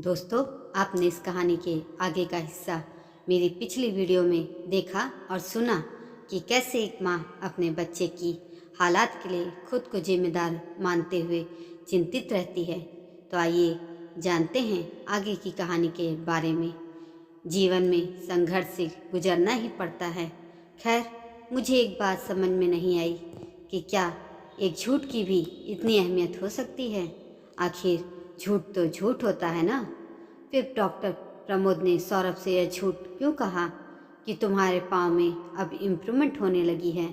दोस्तों, आपने इस कहानी के आगे का हिस्सा मेरी पिछली वीडियो में देखा और सुना कि कैसे एक माँ अपने बच्चे की हालात के लिए खुद को जिम्मेदार मानते हुए चिंतित रहती है। तो आइए जानते हैं आगे की कहानी के बारे में। जीवन में संघर्ष से गुजरना ही पड़ता है। खैर, मुझे एक बात समझ में नहीं आई कि क्या एक झूठ की भी इतनी अहमियत हो सकती है। आखिर झूठ तो झूठ होता है ना। फिर डॉक्टर प्रमोद ने सौरभ से यह झूठ क्यों कहा कि तुम्हारे पाँव में अब इम्प्रूवमेंट होने लगी है।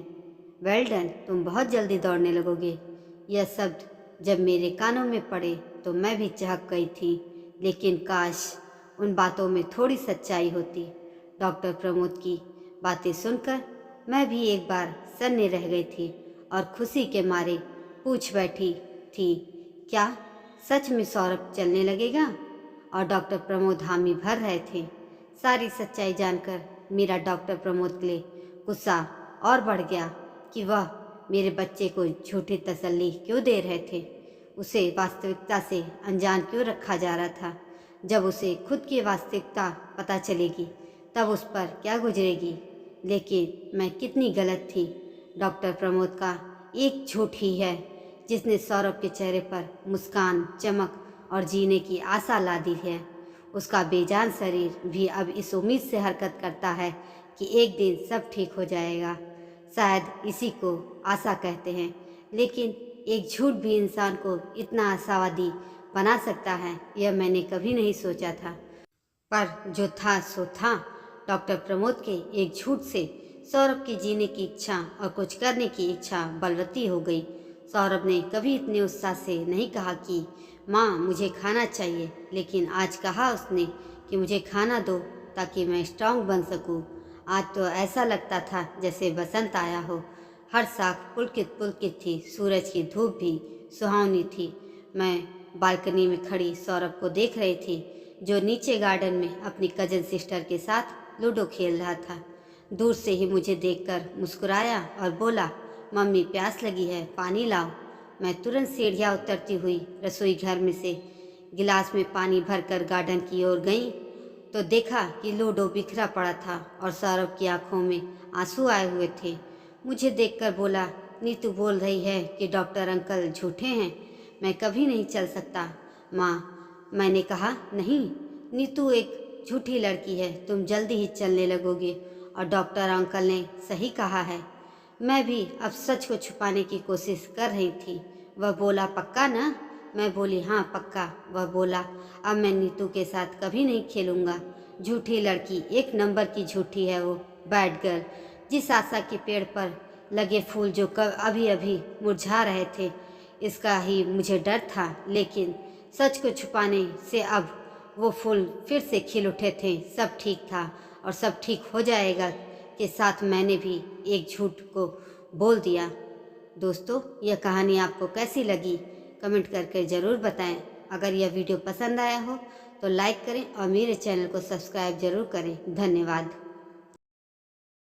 वेल डन, तुम बहुत जल्दी दौड़ने लगोगे। यह शब्द जब मेरे कानों में पड़े तो मैं भी चहक गई थी, लेकिन काश उन बातों में थोड़ी सच्चाई होती। डॉक्टर प्रमोद की बातें सुनकर मैं भी एक बार सन्ने रह गई थी और खुशी के मारे पूछ बैठी थी, क्या सच में सौरभ चलने लगेगा? और डॉक्टर प्रमोद हामी भर रहे थे। सारी सच्चाई जानकर मेरा डॉक्टर प्रमोद के लिए गुस्सा और बढ़ गया कि वह मेरे बच्चे को झूठी तसल्ली क्यों दे रहे थे। उसे वास्तविकता से अनजान क्यों रखा जा रहा था। जब उसे खुद की वास्तविकता पता चलेगी तब उस पर क्या गुजरेगी। लेकिन मैं कितनी गलत थी। डॉक्टर प्रमोद का एक झूठ ही है जिसने सौरभ के चेहरे पर मुस्कान, चमक और जीने की आशा ला दी है। उसका बेजान शरीर भी अब इस उम्मीद से हरकत करता है कि एक दिन सब ठीक हो जाएगा। शायद इसी को आशा कहते हैं। लेकिन एक झूठ भी इंसान को इतना आशावादी बना सकता है, यह मैंने कभी नहीं सोचा था। पर जो था सो था। डॉक्टर प्रमोद के एक झूठ से सौरभ की जीने की इच्छा और कुछ करने की इच्छा बलवती हो गई। सौरभ ने कभी इतने उत्साह से नहीं कहा कि माँ मुझे खाना चाहिए, लेकिन आज कहा उसने कि मुझे खाना दो ताकि मैं स्ट्रांग बन सकूँ। आज तो ऐसा लगता था जैसे बसंत आया हो। हर शाख पुलकित पुलकित थी। सूरज की धूप भी सुहावनी थी। मैं बालकनी में खड़ी सौरभ को देख रही थी, जो नीचे गार्डन में अपनी कजन सिस्टर के साथ लूडो खेल रहा था। दूर से ही मुझे देखकर मुस्कुराया और बोला, मम्मी प्यास लगी है, पानी लाओ। मैं तुरंत सीढ़ियाँ उतरती हुई रसोई घर में से गिलास में पानी भरकर गार्डन की ओर गई तो देखा कि लूडो बिखरा पड़ा था और सौरभ की आंखों में आंसू आए हुए थे। मुझे देखकर बोला, नीतू बोल रही है कि डॉक्टर अंकल झूठे हैं, मैं कभी नहीं चल सकता। माँ, मैंने कहा, नहीं, नीतू एक झूठी लड़की है, तुम जल्दी ही चलने लगोगे और डॉक्टर अंकल ने सही कहा है। मैं भी अब सच को छुपाने की कोशिश कर रही थी। वह बोला, पक्का ना? मैं बोली, हाँ पक्का। वह बोला, अब मैं नीतू के साथ कभी नहीं खेलूँगा। झूठी लड़की, एक नंबर की झूठी है वो, बैड गर्ल। जिस आशा के पेड़ पर लगे फूल जो अभी अभी मुरझा रहे थे, इसका ही मुझे डर था। लेकिन सच को छुपाने से अब वो फूल फिर से खिल उठे थे। सब ठीक था और सब ठीक हो जाएगा के साथ मैंने भी एक झूठ को बोल दिया। दोस्तों, यह कहानी आपको कैसी लगी कमेंट करके ज़रूर बताएं। अगर यह वीडियो पसंद आया हो तो लाइक करें और मेरे चैनल को सब्सक्राइब ज़रूर करें। धन्यवाद।